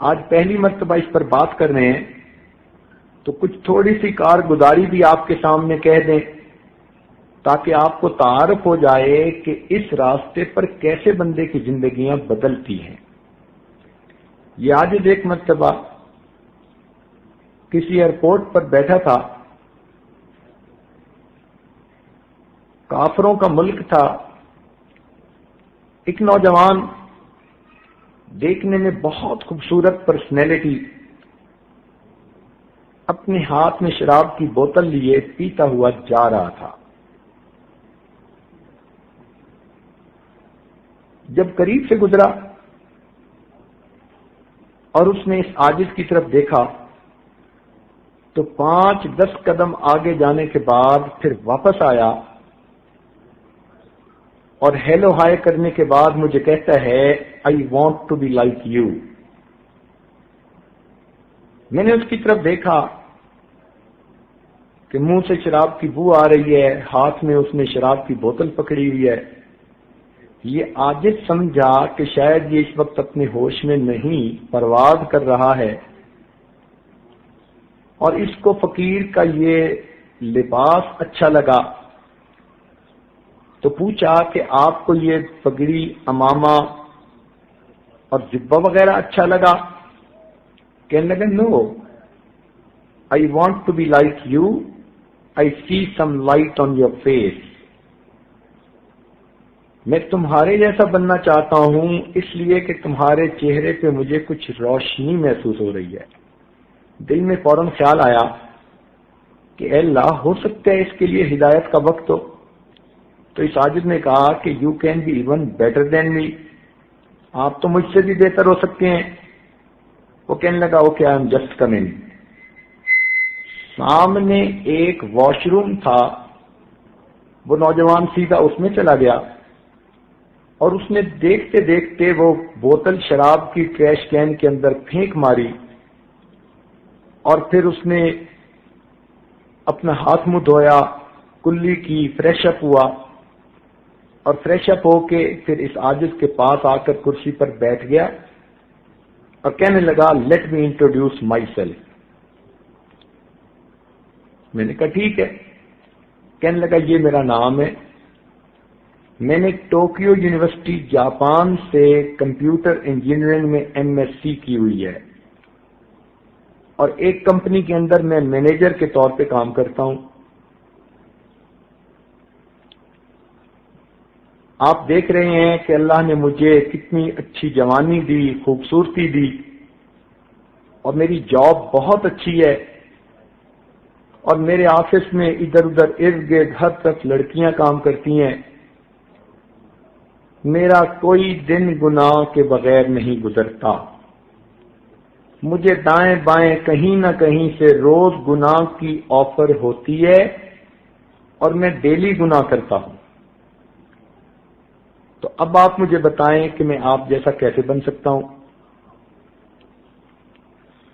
آج پہلی مرتبہ اس پر بات کر رہے ہیں تو کچھ تھوڑی سی کارگزاری بھی آپ کے سامنے کہہ دیں تاکہ آپ کو تعارف ہو جائے کہ اس راستے پر کیسے بندے کی زندگیاں بدلتی ہیں۔ یہ آج ایک مرتبہ کسی ایئرپورٹ پر بیٹھا تھا، کافروں کا ملک تھا، ایک نوجوان دیکھنے میں بہت خوبصورت پرسنالٹی اپنے ہاتھ میں شراب کی بوتل لیے پیتا ہوا جا رہا تھا۔ جب قریب سے گزرا اور اس نے اس عاجز کی طرف دیکھا تو 5-10 قدم آگے جانے کے بعد پھر واپس آیا اور ہیلو ہائے کرنے کے بعد مجھے کہتا ہے I want to be like you. میں نے اس کی طرف دیکھا کہ منہ سے شراب کی بو آ رہی ہے، ہاتھ میں اس نے شراب کی بوتل پکڑی ہوئی ہے۔ یہ عاجز سمجھا کہ شاید یہ اس وقت اپنے ہوش میں نہیں، پرواز کر رہا ہے، اور اس کو فقیر کا یہ لباس اچھا لگا تو پوچھا کہ آپ کو یہ پگڑی، امامہ اور جبہ وغیرہ اچھا لگا؟ کہنے لگا no, I want to be like you, I see some light on your face. میں تمہارے جیسا بننا چاہتا ہوں اس لیے کہ تمہارے چہرے پہ مجھے کچھ روشنی محسوس ہو رہی ہے۔ دل میں فوراً خیال آیا کہ اے اللہ، ہو سکتا ہے اس کے لیے ہدایت کا وقت ہو۔ تو اس عاجز نے کہا کہ you can be even better than me, آپ تو مجھ سے بھی بہتر ہو سکتے ہیں۔ وہ کہنے لگا okay I am just coming. سامنے ایک واش روم تھا، وہ نوجوان سیدھا اس میں چلا گیا اور اس نے دیکھتے دیکھتے وہ بوتل شراب کی ٹریش کین کے اندر پھینک ماری، اور پھر اس نے اپنا ہاتھ منہ دھویا، کلی کی، فریش اپ ہوا، اور فریش اپ ہو کے پھر اس عاجز کے پاس آ کر کرسی پر بیٹھ گیا اور کہنے لگا let me introduce my self. میں نے کہا ٹھیک ہے۔ کہنے لگا یہ میرا نام ہے، میں نے ٹوکیو یونیورسٹی جاپان سے کمپیوٹر انجینئرنگ میں MSc کی ہوئی ہے، اور ایک کمپنی کے اندر میں مینیجر کے طور پہ کام کرتا ہوں۔ آپ دیکھ رہے ہیں کہ اللہ نے مجھے کتنی اچھی جوانی دی، خوبصورتی دی، اور میری جاب بہت اچھی ہے، اور میرے آفس میں ادھر ادھر ارد گرد ہر طرف لڑکیاں کام کرتی ہیں۔ میرا کوئی دن گناہ کے بغیر نہیں گزرتا، مجھے دائیں بائیں کہیں نہ کہیں سے روز گناہ کی آفر ہوتی ہے، اور میں ڈیلی گناہ کرتا ہوں۔ تو اب آپ مجھے بتائیں کہ میں آپ جیسا کیسے بن سکتا ہوں؟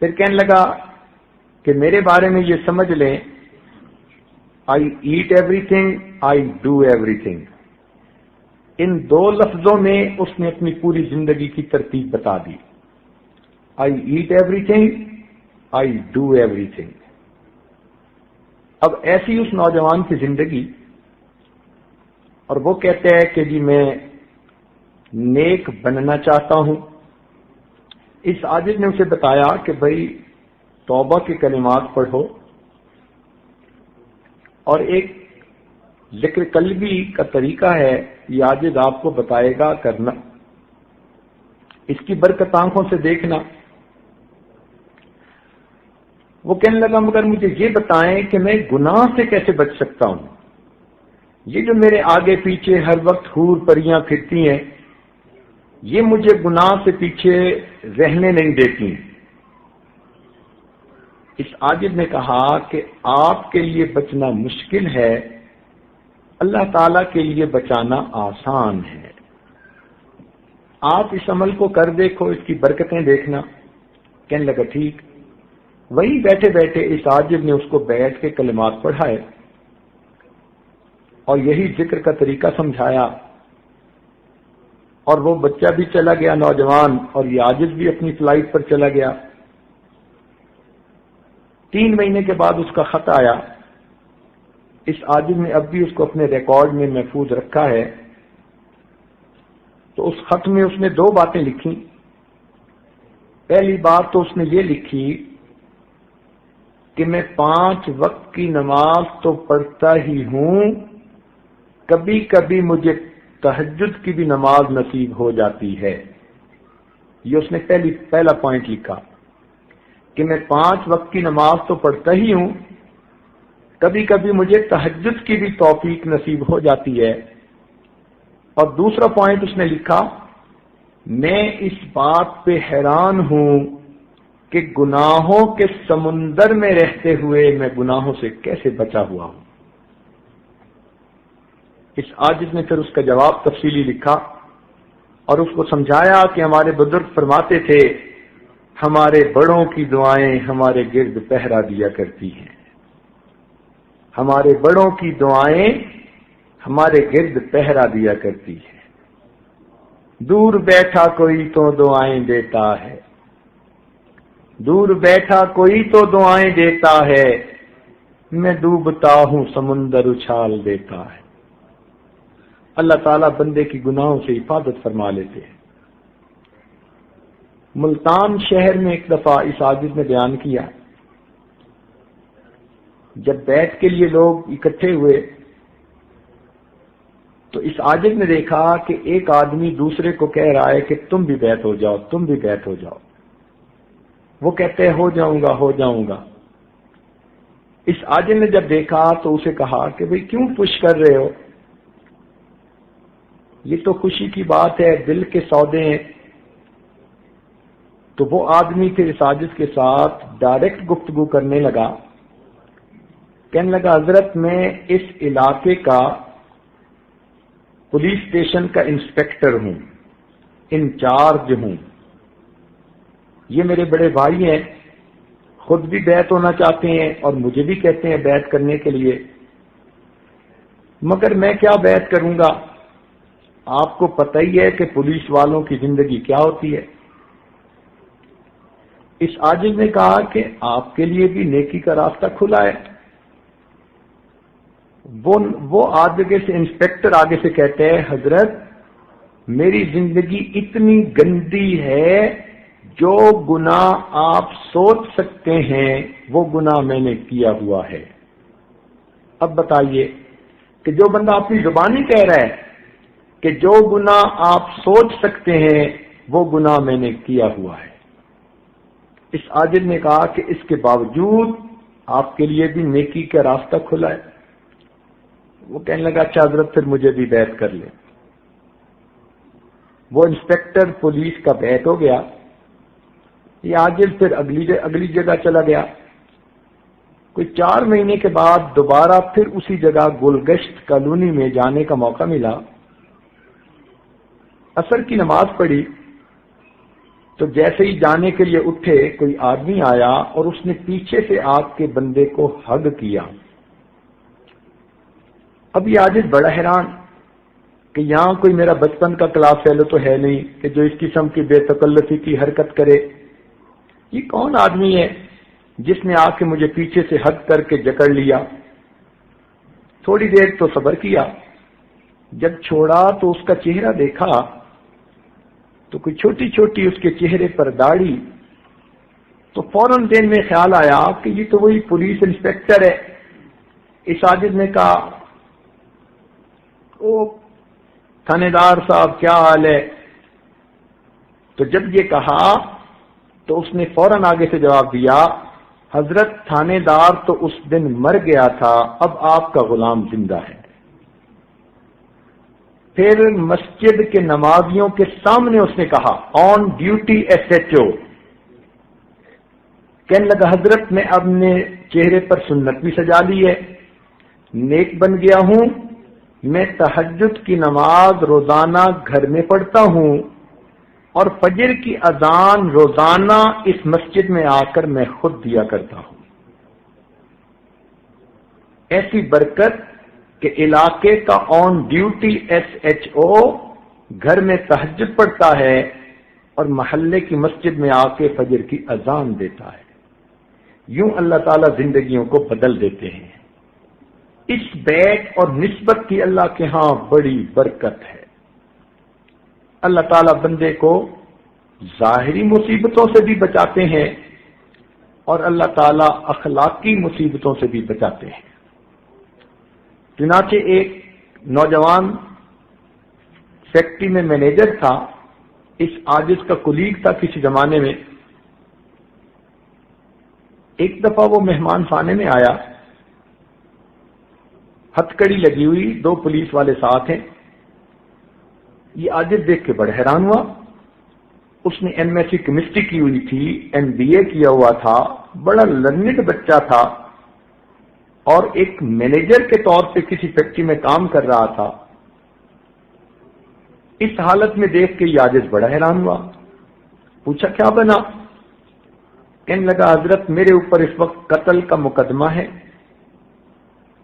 پھر کہنے لگا کہ میرے بارے میں یہ سمجھ لیں I ate everything, I do everything. ان دو لفظوں میں اس نے اپنی پوری زندگی کی ترتیب بتا دی۔ I ate everything, I do everything. اب ایسی اس نوجوان کی زندگی، اور وہ کہتے ہیں کہ جی میں نیک بننا چاہتا ہوں۔ اس عاجز نے اسے بتایا کہ بھائی توبہ کے کلمات پڑھو، اور ایک ذکر قلبی کا طریقہ ہے، یہ عاجز آپ کو بتائے گا کرنا، اس کی برکت آنکھوں سے دیکھنا۔ وہ کہنے لگا مگر مجھے یہ بتائیں کہ میں گناہ سے کیسے بچ سکتا ہوں؟ یہ جو میرے آگے پیچھے ہر وقت حور پریاں پھرتی ہیں، یہ مجھے گناہ سے پیچھے رہنے نہیں دیتی۔ اس عاجز نے کہا کہ آپ کے لیے بچنا مشکل ہے، اللہ تعالی کے لیے بچانا آسان ہے۔ آپ اس عمل کو کر دیکھو، اس کی برکتیں دیکھنا۔ کہنے لگا ٹھیک۔ وہی بیٹھے بیٹھے اس عاجز نے اس کو بیٹھ کے کلمات پڑھائے اور یہی ذکر کا طریقہ سمجھایا، اور وہ بچہ بھی چلا گیا نوجوان، اور یہ عاجز بھی اپنی فلائٹ پر چلا گیا۔ 3 مہینے کے بعد اس کا خط آیا۔ اس عاجز نے اب بھی اس کو اپنے ریکارڈ میں محفوظ رکھا ہے۔ تو اس خط میں اس نے 2 باتیں لکھی۔ پہلی بات تو اس نے یہ لکھی کہ میں 5 وقت کی نماز تو پڑھتا ہی ہوں، کبھی کبھی مجھے تہجد کی بھی نماز نصیب ہو جاتی ہے۔ یہ اس نے پہلا پوائنٹ لکھا کہ میں 5 وقت کی نماز تو پڑھتا ہی ہوں، کبھی کبھی مجھے تہجد کی بھی توفیق نصیب ہو جاتی ہے۔ اور دوسرا پوائنٹ اس نے لکھا، میں اس بات پہ حیران ہوں کہ گناہوں کے سمندر میں رہتے ہوئے میں گناہوں سے کیسے بچا ہوا ہوں۔ اس عاجز نے پھر اس کا جواب تفصیلی لکھا اور اس کو سمجھایا کہ ہمارے بزرگ فرماتے تھے ہمارے بڑوں کی دعائیں ہمارے گرد پہرا دیا کرتی ہیں، ہمارے بڑوں کی دعائیں ہمارے گرد پہرا دیا کرتی ہے۔ دور بیٹھا کوئی تو دعائیں دیتا ہے، دور بیٹھا کوئی تو دعائیں دیتا ہے، میں ڈوبتا ہوں سمندر اچھال دیتا ہے۔ اللہ تعالیٰ بندے کی گناہوں سے حفاظت فرما لیتے ہیں۔ ملتان شہر میں ایک دفعہ اس عاجز نے بیان کیا، جب بیعت کے لیے لوگ اکٹھے ہوئے تو اس عاجز نے دیکھا کہ ایک آدمی دوسرے کو کہہ رہا ہے کہ تم بھی بیعت ہو جاؤ، تم بھی بیعت ہو جاؤ۔ وہ کہتے ہیں ہو جاؤں گا ہو جاؤں گا۔ اس عاجز نے جب دیکھا تو اسے کہا کہ بھئی کیوں پش کر رہے ہو، یہ تو خوشی کی بات ہے، دل کے سودے ہیں۔ تو وہ آدمی پھر اس عاجز کے ساتھ ڈائریکٹ گفتگو کرنے لگا، کہنے لگا حضرت میں اس علاقے کا پولیس اسٹیشن کا انسپیکٹر ہوں، انچارج ہوں، یہ میرے بڑے بھائی ہیں، خود بھی بیعت ہونا چاہتے ہیں اور مجھے بھی کہتے ہیں بیعت کرنے کے لیے، مگر میں کیا بیعت کروں گا، آپ کو پتہ ہی ہے کہ پولیس والوں کی زندگی کیا ہوتی ہے۔ اس عاجز نے کہا کہ آپ کے لیے بھی نیکی کا راستہ کھلا ہے۔ وہ آگے سے انسپیکٹر آگے سے کہتے ہیں حضرت میری زندگی اتنی گندی ہے، جو گناہ آپ سوچ سکتے ہیں وہ گناہ میں نے کیا ہوا ہے۔ اب بتائیے کہ جو بندہ اپنی زبانی کہہ رہا ہے کہ جو گناہ آپ سوچ سکتے ہیں وہ گناہ میں نے کیا ہوا ہے، اس عاجز نے کہا کہ اس کے باوجود آپ کے لیے بھی نیکی کا راستہ کھلا ہے۔ وہ کہنے لگا اچھا حضرت پھر مجھے بھی بیعت کر لیں۔ وہ انسپیکٹر پولیس کا بیعت ہو گیا۔ یہ عاجز پھر اگلی جگہ چلا گیا۔ کوئی 4 مہینے کے بعد دوبارہ پھر اسی جگہ گلگشت کالونی میں جانے کا موقع ملا۔ عصر کی نماز پڑھی تو جیسے ہی جانے کے لیے اٹھے کوئی آدمی آیا اور اس نے پیچھے سے آ کے بندے کو ہگ کیا۔ اب یہ عاجز بڑا حیران کہ یہاں کوئی میرا بچپن کا کلاس فیلو تو ہے نہیں کہ جو اس قسم کی بے تکلفی کی حرکت کرے، یہ کون آدمی ہے جس نے آ کے مجھے پیچھے سے ہگ کر کے جکڑ لیا۔ تھوڑی دیر تو صبر کیا، جب چھوڑا تو اس کا چہرہ دیکھا تو کوئی چھوٹی چھوٹی اس کے چہرے پر داڑھی، تو فوراً ذہن میں خیال آیا کہ یہ تو وہی پولیس انسپیکٹر ہے۔ اس عاجز نے کہا او تھانے دار صاحب کیا حال ہے؟ تو جب یہ کہا تو اس نے فوراً آگے سے جواب دیا حضرت تھانے دار تو اس دن مر گیا تھا، اب آپ کا غلام زندہ ہے۔ پھر مسجد کے نمازیوں کے سامنے اس نے کہا آن ڈیوٹی SHO، کہنے لگا حضرت میں اب نے چہرے پر سنت بھی سجا لی ہے، نیک بن گیا ہوں، میں تہجد کی نماز روزانہ گھر میں پڑھتا ہوں اور فجر کی اذان روزانہ اس مسجد میں آ کر میں خود دیا کرتا ہوں۔ ایسی برکت کہ علاقے کا آن ڈیوٹی SHO گھر میں تہجد پڑھتا ہے اور محلے کی مسجد میں آ کے فجر کی اذان دیتا ہے۔ یوں اللہ تعالیٰ زندگیوں کو بدل دیتے ہیں۔ اس بیت اور نسبت کی اللہ کے ہاں بڑی برکت ہے۔ اللہ تعالیٰ بندے کو ظاہری مصیبتوں سے بھی بچاتے ہیں اور اللہ تعالیٰ اخلاقی مصیبتوں سے بھی بچاتے ہیں۔ چنانچہ ایک نوجوان فیکٹری میں مینیجر تھا، اس عاجز کا کلیگ تھا کسی زمانے میں۔ ایک دفعہ وہ مہمان خانے میں آیا، ہتھ کڑی لگی ہوئی، 2 پولیس والے ساتھ ہیں۔ یہ عاجز دیکھ کے بڑا حیران ہوا۔ اس نے ایم ایس سی کیمسٹری کی ہوئی تھی، MBA کیا ہوا تھا، بڑا لرنڈ بچہ تھا اور ایک مینیجر کے طور پہ کسی فیکٹری میں کام کر رہا تھا۔ اس حالت میں دیکھ کے یہ عاجز بڑا حیران ہوا، پوچھا کیا بنا؟ کہنے لگا حضرت میرے اوپر اس وقت قتل کا مقدمہ ہے،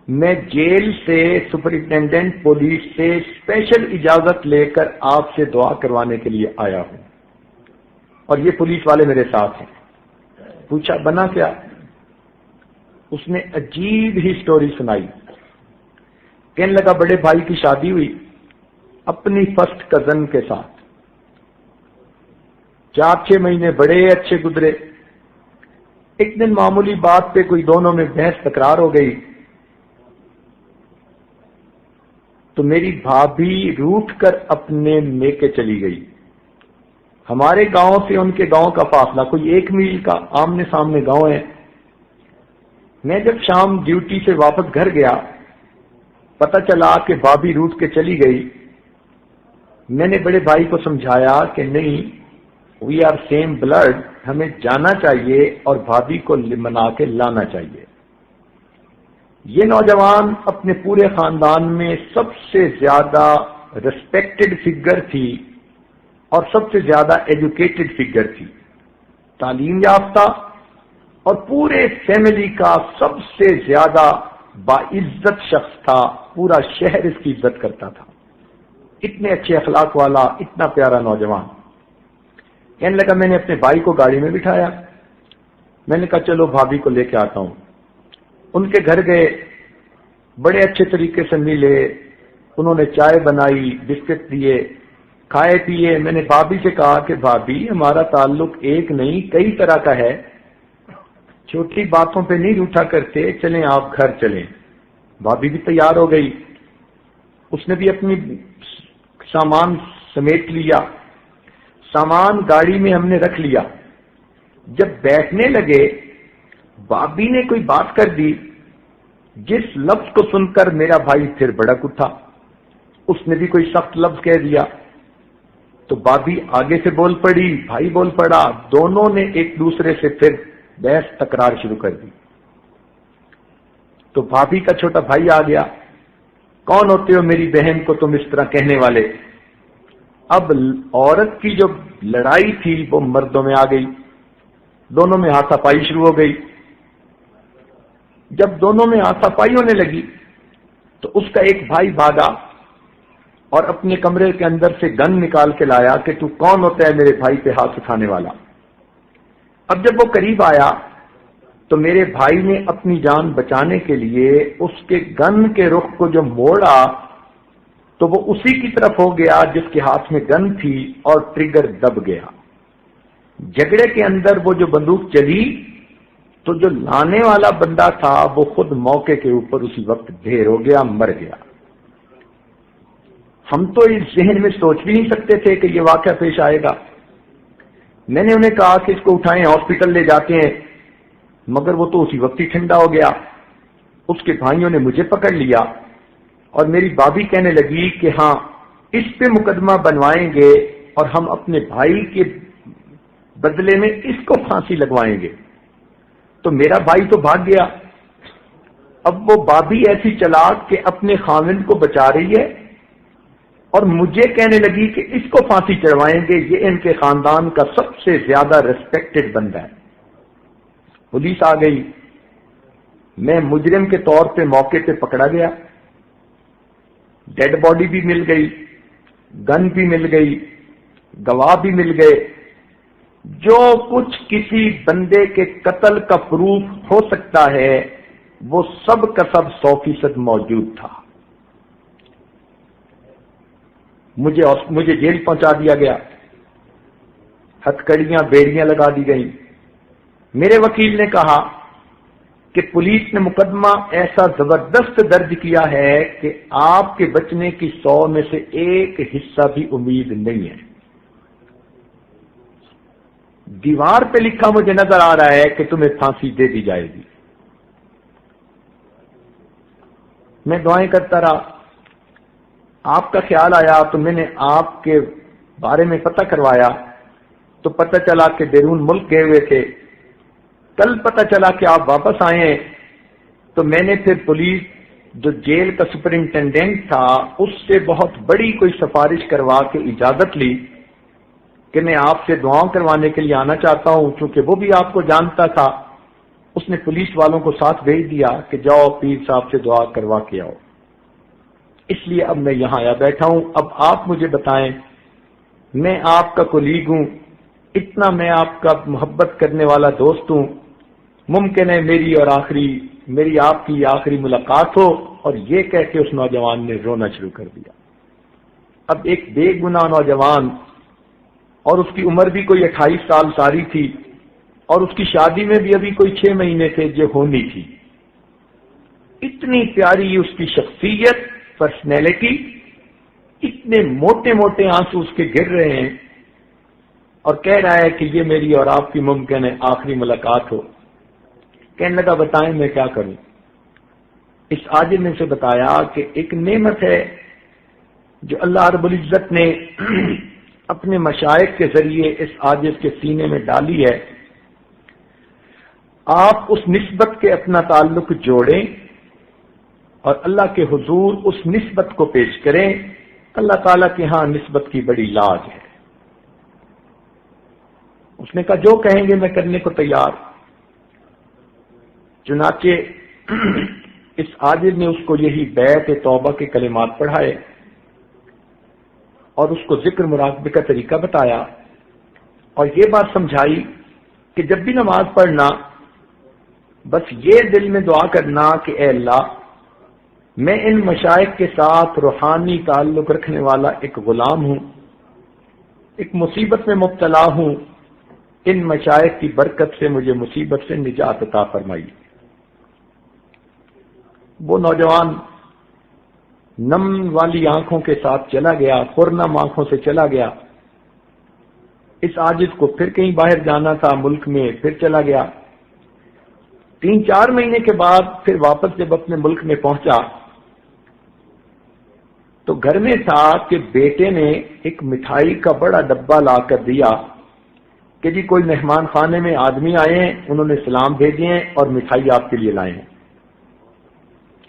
میں جیل سے سپرنٹینڈنٹ پولیس سے اسپیشل اجازت لے کر آپ سے دعا کروانے کے لیے آیا ہوں اور یہ پولیس والے میرے ساتھ ہیں۔ پوچھا بنا کیا؟ اس نے عجیب ہی سٹوری سنائی۔ کہنے لگا بڑے بھائی کی شادی ہوئی اپنی فرسٹ کزن کے ساتھ، 4-6 مہینے بڑے اچھے گزرے۔ ایک دن معمولی بات پہ کوئی دونوں میں بحث تکرار ہو گئی تو میری بھابھی روٹھ کر اپنے میکے چلی گئی۔ ہمارے گاؤں سے ان کے گاؤں کا فاصلہ کوئی 1 میل کا، آمنے سامنے گاؤں ہے۔ میں جب شام ڈیوٹی سے واپس گھر گیا، پتہ چلا کہ بھابھی روٹھ کے چلی گئی۔ میں نے بڑے بھائی کو سمجھایا کہ نہیں، وی آر سیم بلڈ، ہمیں جانا چاہیے اور بھابھی کو منا کے لانا چاہیے۔ یہ نوجوان اپنے پورے خاندان میں سب سے زیادہ ریسپیکٹڈ فگر تھی اور سب سے زیادہ ایجوکیٹڈ فگر تھی، تعلیم یافتہ، اور پورے فیملی کا سب سے زیادہ باعزت شخص تھا، پورا شہر اس کی عزت کرتا تھا۔ اتنے اچھے اخلاق والا، اتنا پیارا نوجوان۔ کہنے لگا میں نے اپنے بھائی کو گاڑی میں بٹھایا، میں نے کہا چلو بھابھی کو لے کے آتا ہوں۔ ان کے گھر گئے، بڑے اچھے طریقے سے ملے، انہوں نے چائے بنائی، بسکٹ دیے، کھائے پیے۔ میں نے بھابھی سے کہا کہ بھابھی ہمارا تعلق ایک نہیں کئی طرح کا ہے، چھوٹی باتوں پہ نہیں روٹھا کرتے، چلیں آپ گھر چلیں۔ بھابھی بھی تیار ہو گئی، اس نے بھی اپنی سامان سمیٹ لیا، سامان گاڑی میں ہم نے رکھ لیا۔ جب بیٹھنے لگے بھابھی نے کوئی بات کر دی جس لفظ کو سن کر میرا بھائی پھر بھڑک اٹھا، اس نے بھی کوئی سخت لفظ کہہ دیا تو بھابھی آگے سے بول پڑی، بھائی بول پڑا، دونوں نے ایک دوسرے سے پھر بحث تکرار شروع کر دی۔ تو بھابھی کا چھوٹا بھائی آ گیا، کون ہوتے ہو میری بہن کو تم اس طرح کہنے والے؟ اب عورت کی جو لڑائی تھی وہ مردوں میں آ گئی، دونوں میں ہاتھا پائی شروع ہو گئی۔ جب دونوں میں ہاتھا پائی ہونے لگی تو اس کا ایک بھائی بھاگا اور اپنے کمرے کے اندر سے گن نکال کے لایا کہ تو کون ہوتا ہے میرے بھائی پہ ہاتھ اٹھانے والا۔ اب جب وہ قریب آیا تو میرے بھائی نے اپنی جان بچانے کے لیے اس کے گن کے رخ کو جو موڑا تو وہ اسی کی طرف ہو گیا جس کے ہاتھ میں گن تھی اور ٹریگر دب گیا۔ جھگڑے کے اندر وہ جو بندوق چلی تو جو لانے والا بندہ تھا وہ خود موقع کے اوپر اسی وقت ڈھیر ہو گیا، مر گیا۔ ہم تو اس ذہن میں سوچ بھی نہیں سکتے تھے کہ یہ واقعہ پیش آئے گا۔ میں نے انہیں کہا کہ اس کو اٹھائیں، ہاسپٹل لے جاتے ہیں، مگر وہ تو اسی وقت ہی ٹھنڈا ہو گیا۔ اس کے بھائیوں نے مجھے پکڑ لیا اور میری بھابھی کہنے لگی کہ ہاں اس پہ مقدمہ بنوائیں گے اور ہم اپنے بھائی کے بدلے میں اس کو پھانسی لگوائیں گے۔ تو میرا بھائی تو بھاگ گیا۔ اب وہ بھابھی ایسی چلاک کہ اپنے خاوند کو بچا رہی ہے اور مجھے کہنے لگی کہ اس کو پھانسی چڑھوائیں گے، یہ ان کے خاندان کا سب سے زیادہ ریسپیکٹڈ بندہ ہے۔ پولیس آ گئی، میں مجرم کے طور پہ موقع پہ پکڑا گیا، ڈیڈ باڈی بھی مل گئی، گن بھی مل گئی، گواہ بھی مل گئے، جو کچھ کسی بندے کے قتل کا پروف ہو سکتا ہے وہ سب کا سب 100% موجود تھا۔ مجھے جیل پہنچا دیا گیا، ہتھکڑیاں بیڑیاں لگا دی گئیں۔ میرے وکیل نے کہا کہ پولیس نے مقدمہ ایسا زبردست درج کیا ہے کہ آپ کے بچنے کی 100 میں سے ایک حصہ بھی امید نہیں ہے۔ دیوار پہ لکھا مجھے نظر آ رہا ہے کہ تمہیں پھانسی دے دی جائے گی۔ میں دعائیں کرتا رہا، آپ کا خیال آیا تو میں نے آپ کے بارے میں پتہ کروایا تو پتہ چلا کہ بیرون ملک گئے ہوئے تھے۔ کل پتہ چلا کہ آپ واپس آئے ہیں، تو میں نے پھر پولیس جو جیل کا سپرنٹینڈنٹ تھا اس سے بہت بڑی کوئی سفارش کروا کے اجازت لی کہ میں آپ سے دعاؤں کروانے کے لیے آنا چاہتا ہوں، چونکہ وہ بھی آپ کو جانتا تھا۔ اس نے پولیس والوں کو ساتھ بھیج دیا کہ جاؤ پیر صاحب سے دعا کروا کے آؤ۔ اس لیے اب میں یہاں آیا بیٹھا ہوں۔ اب آپ مجھے بتائیں، میں آپ کا کولیگ ہوں، اتنا میں آپ کا محبت کرنے والا دوست ہوں، ممکن ہے میری آپ کی آخری ملاقات ہو، اور یہ کہہ کے اس نوجوان نے رونا شروع کر دیا۔ اب ایک بے گناہ نوجوان، اور اس کی عمر بھی کوئی 28 سال ساری تھی، اور اس کی شادی میں بھی ابھی کوئی 6 مہینے تھے جو ہونی تھی۔ اتنی پیاری اس کی شخصیت، پرسنالٹی، اتنے موٹے موٹے آنسو اس کے گر رہے ہیں، اور کہہ رہا ہے کہ یہ میری اور آپ کی ممکن ہے آخری ملاقات ہو۔ کہنے لگا بتائیں میں کیا کروں؟ اس عاجز نے سے بتایا کہ ایک نعمت ہے جو اللہ رب العزت نے اپنے مشائخ کے ذریعے اس عاجز کے سینے میں ڈالی ہے۔ آپ اس نسبت کے اپنا تعلق جوڑیں اور اللہ کے حضور اس نسبت کو پیش کریں۔ اللہ تعالیٰ کے ہاں نسبت کی بڑی لاج ہے۔ اس نے کہا جو کہیں گے میں کرنے کو تیار۔ چنانچہ اس عاجز نے اس کو یہی بیعت توبہ کے کلمات پڑھائے اور اس کو ذکر مراقبے کا طریقہ بتایا، اور یہ بات سمجھائی کہ جب بھی نماز پڑھنا بس یہ دل میں دعا کرنا کہ اے اللہ، میں ان مشائخ کے ساتھ روحانی تعلق رکھنے والا ایک غلام ہوں، ایک مصیبت میں مبتلا ہوں، ان مشائخ کی برکت سے مجھے مصیبت سے نجات عطا فرمائی۔ وہ نوجوان نم والی آنکھوں کے ساتھ چلا گیا، پرنم آنکھوں سے چلا گیا۔ اس عاجز کو پھر کہیں باہر جانا تھا ملک میں، پھر چلا گیا۔ 3-4 مہینے کے بعد پھر واپس جب اپنے ملک میں پہنچا تو گھر میں تھا کہ بیٹے نے ایک مٹھائی کا بڑا ڈبہ لا کر دیا کہ جی کوئی مہمان خانے میں آدمی آئے ہیں، انہوں نے سلام بھیجے ہیں اور مٹھائی آپ کے لیے لائے ہیں۔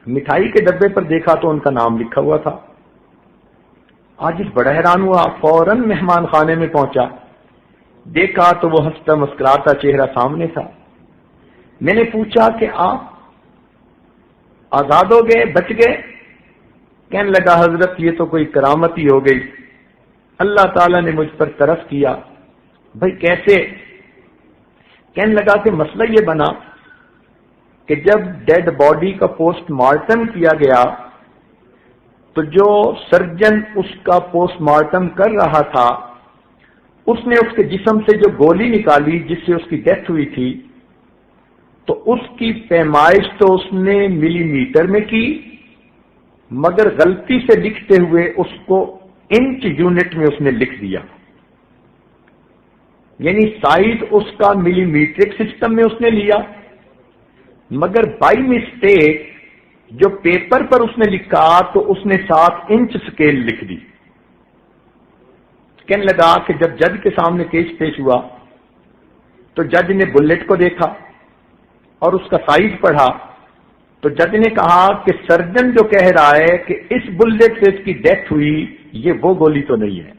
مٹھائی کے ڈبے پر دیکھا تو ان کا نام لکھا ہوا تھا۔ عاجز بڑا حیران ہوا، فوراً مہمان خانے میں پہنچا، دیکھا تو وہ ہنستا مسکراتا چہرہ سامنے تھا۔ میں نے پوچھا کہ آپ آزاد ہو گئے، بچ گئے؟ کہنے لگا حضرت یہ تو کوئی کرامت ہی ہو گئی، اللہ تعالیٰ نے مجھ پر ترس کیا۔ بھائی کیسے؟ کہنے لگا کہ مسئلہ یہ بنا کہ جب ڈیڈ باڈی کا پوسٹ مارٹم کیا گیا تو جو سرجن اس کا پوسٹ مارٹم کر رہا تھا اس نے اس کے جسم سے جو گولی نکالی جس سے اس کی ڈیتھ ہوئی تھی، تو اس کی پیمائش تو اس نے ملی میٹر میں کی، مگر غلطی سے لکھتے ہوئے اس کو انچ یونٹ میں اس نے لکھ دیا، یعنی سائز اس کا ملی میٹرک سسٹم میں اس نے لیا، مگر بائی مسٹیک جو پیپر پر اس نے لکھا تو اس نے 7 انچ سکیل لکھ دی۔ کہنے لگا کہ جب جج کے سامنے کیس پیش ہوا تو جج نے بلٹ کو دیکھا اور اس کا سائز پڑھا، تو جج نے کہا کہ سرجن جو کہہ رہا ہے کہ اس بلٹ سے اس کی ڈیتھ ہوئی، یہ وہ گولی تو نہیں ہے۔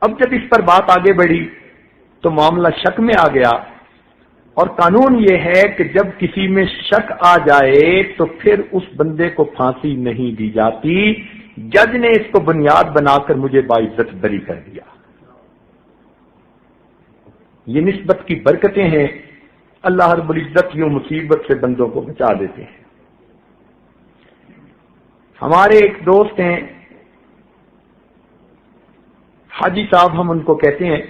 اب جب اس پر بات آگے بڑھی تو معاملہ شک میں آ گیا، اور قانون یہ ہے کہ جب کسی میں شک آ جائے تو پھر اس بندے کو پھانسی نہیں دی جاتی، جج نے اس کو بنیاد بنا کر مجھے باعزت بری کر دیا۔ یہ نسبت کی برکتیں ہیں، اللہ رب العزت یوں مصیبت سے بندوں کو بچا دیتے ہیں۔ ہمارے ایک دوست ہیں حاجی صاحب، ہم ان کو کہتے ہیں،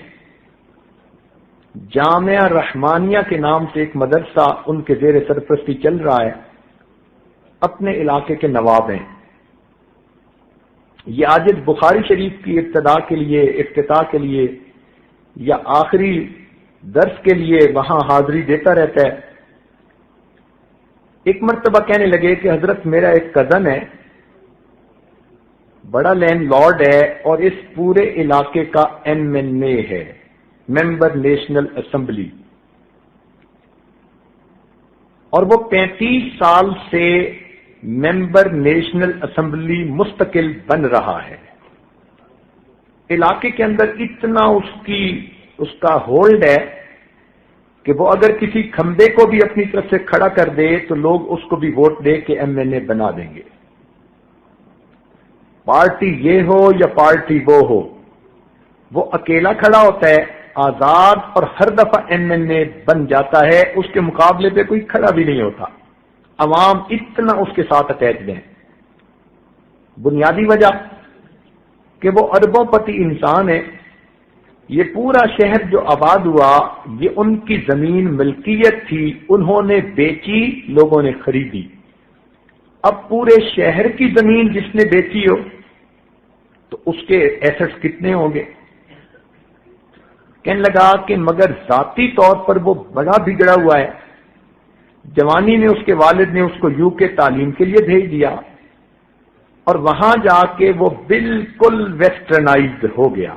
جامعہ رحمانیہ کے نام سے ایک مدرسہ ان کے زیر سرپرستی چل رہا ہے، اپنے علاقے کے نواب ہیں۔ یہ عاجز بخاری شریف کی ابتدا کے لیے، افتتاح کے لیے یا آخری درس کے لیے وہاں حاضری دیتا رہتا ہے۔ ایک مرتبہ کہنے لگے کہ حضرت میرا ایک کزن ہے، بڑا لینڈ لارڈ ہے اور اس پورے علاقے کا MNA ہے، ممبر نیشنل اسمبلی، اور وہ 35 سال سے ممبر نیشنل اسمبلی مستقل بن رہا ہے۔ علاقے کے اندر اتنا اس کا ہولڈ ہے کہ وہ اگر کسی کھمبے کو بھی اپنی طرف سے کھڑا کر دے تو لوگ اس کو بھی ووٹ دے کے MNA بنا دیں گے، پارٹی یہ ہو یا پارٹی وہ ہو۔ وہ اکیلا کھڑا ہوتا ہے، آزاد، اور ہر دفعہ MNA بن جاتا ہے، اس کے مقابلے پہ کوئی کھڑا بھی نہیں ہوتا۔ عوام اتنا اس کے ساتھ اٹیچڈ ہیں۔ بنیادی وجہ کہ وہ اربوں پتی انسان ہے۔ یہ پورا شہر جو آباد ہوا یہ ان کی زمین ملکیت تھی، انہوں نے بیچی، لوگوں نے خریدی۔ اب پورے شہر کی زمین جس نے بیچی ہو تو اس کے ایسٹس کتنے ہوں گے؟ کہنے لگا کہ مگر ذاتی طور پر وہ بڑا بگڑا ہوا ہے۔ جوانی میں اس کے والد نے اس کو UK تعلیم کے لیے بھیج دیا اور وہاں جا کے وہ بالکل ویسٹرنائزڈ ہو گیا،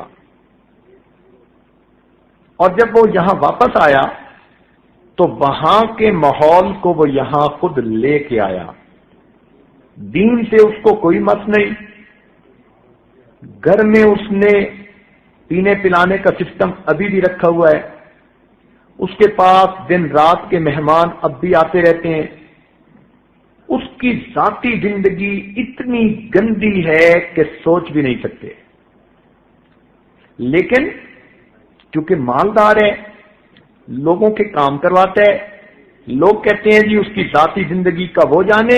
اور جب وہ یہاں واپس آیا تو وہاں کے ماحول کو وہ یہاں خود لے کے آیا۔ دین سے اس کو کوئی مس نہیں، گھر میں اس نے پینے پلانے کا سسٹم ابھی بھی رکھا ہوا ہے، اس کے پاس دن رات کے مہمان اب بھی آتے رہتے ہیں۔ اس کی ذاتی زندگی اتنی گندی ہے کہ سوچ بھی نہیں سکتے، لیکن کیونکہ مالدار ہے، لوگوں کے کام کرواتا ہے، لوگ کہتے ہیں جی اس کی ذاتی زندگی کا وہ جانے،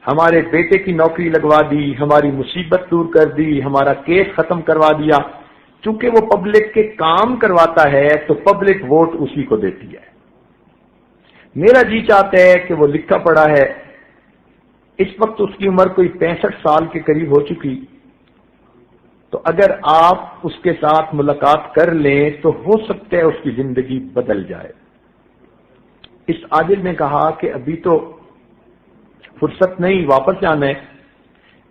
ہمارے بیٹے کی نوکری لگوا دی، ہماری مصیبت دور کر دی، ہمارا کیس ختم کروا دیا۔ چونکہ وہ پبلک کے کام کرواتا ہے تو پبلک ووٹ اسی کو دیتی ہے۔ میرا جی چاہتا ہے کہ وہ لکھا پڑا ہے، اس وقت اس کی عمر کوئی 65 سال کے قریب ہو چکی، تو اگر آپ اس کے ساتھ ملاقات کر لیں تو ہو سکتا ہے اس کی زندگی بدل جائے۔ اس عاجز نے کہا کہ ابھی تو فرصت نہیں، واپس جانا ہے۔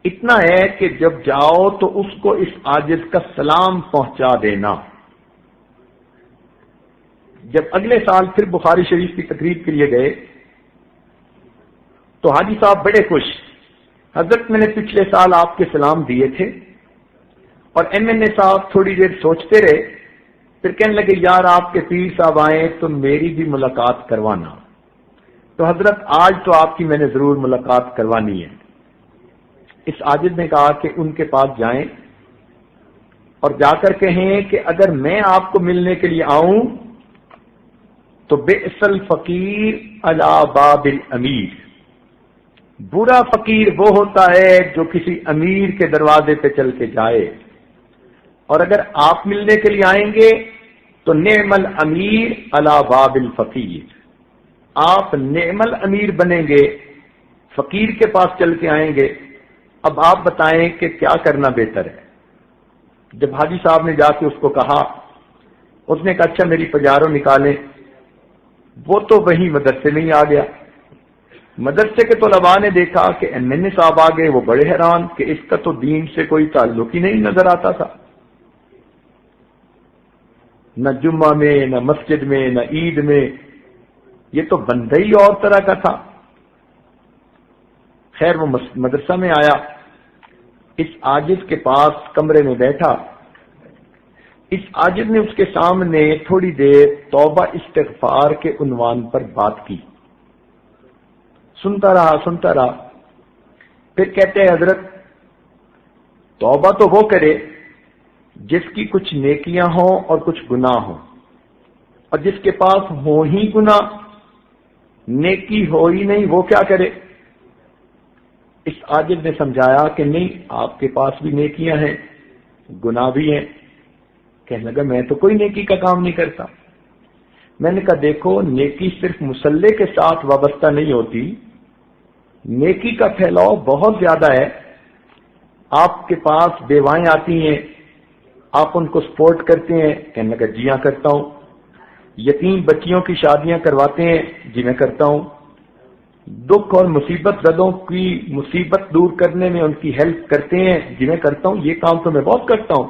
اتنا ہے کہ جب جاؤ تو اس کو اس عاجز کا سلام پہنچا دینا۔ جب اگلے سال پھر بخاری شریف کی تقریب کے لیے گئے تو حاجی صاحب بڑے خوش، حضرت میں نے پچھلے سال آپ کے سلام دیے تھے، اور MNA صاحب تھوڑی دیر سوچتے رہے، پھر کہنے لگے یار آپ کے پیر صاحب آئیں تو میری بھی ملاقات کروانا۔ تو حضرت آج تو آپ کی میں نے ضرور ملاقات کروانی ہے۔ اس عاجز نے کہا کہ ان کے پاس جائیں اور جا کر کہیں کہ اگر میں آپ کو ملنے کے لیے آؤں تو بئس الفقیر علی باب الامیر، برا فقیر وہ ہوتا ہے جو کسی امیر کے دروازے پہ چل کے جائے، اور اگر آپ ملنے کے لیے آئیں گے تو نعم الامیر علی باب الفقیر، آپ نعم الامیر بنیں گے، فقیر کے پاس چل کے آئیں گے۔ اب آپ بتائیں کہ کیا کرنا بہتر ہے؟ جب حاجی صاحب نے جا کے اس کو کہا، اس نے کہا اچھا میری پجارو نکالیں۔ وہ تو وہی مدرسے میں ہی آ گیا۔ مدرسے کے طلباء نے دیکھا کہ MNA صاحب آ گئے، وہ بڑے حیران کہ اس کا تو دین سے کوئی تعلق ہی نہیں نظر آتا تھا، نہ جمعہ میں، نہ مسجد میں، نہ عید میں، یہ تو بندہ ہی اور طرح کا تھا۔ خیر وہ مدرسہ میں آیا، اس عاجز کے پاس کمرے میں بیٹھا، اس عاجز نے اس کے سامنے تھوڑی دیر توبہ استغفار کے عنوان پر بات کی۔ سنتا رہا، پھر کہتے ہیں حضرت توبہ تو وہ کرے جس کی کچھ نیکیاں ہوں اور کچھ گناہ ہوں، اور جس کے پاس ہو ہی گناہ، نیکی ہو ہی نہیں، وہ کیا کرے؟ اس عاجز نے سمجھایا کہ نہیں، آپ کے پاس بھی نیکیاں ہیں، گناہ بھی ہیں۔ کہنے لگا میں تو کوئی نیکی کا کام نہیں کرتا۔ میں نے کہا دیکھو، نیکی صرف مصلے کے ساتھ وابستہ نہیں ہوتی، نیکی کا پھیلاؤ بہت زیادہ ہے۔ آپ کے پاس بیوائیں آتی ہیں، آپ ان کو سپورٹ کرتے ہیں؟ کہنے لگا جی ہاں کرتا ہوں۔ یتیم بچیوں کی شادیاں کرواتے ہیں؟ جی میں کرتا ہوں۔ دکھ اور مصیبت زدوں کی مصیبت دور کرنے میں ان کی ہیلپ کرتے ہیں؟ جی میں کرتا ہوں، یہ کام تو میں بہت کرتا ہوں۔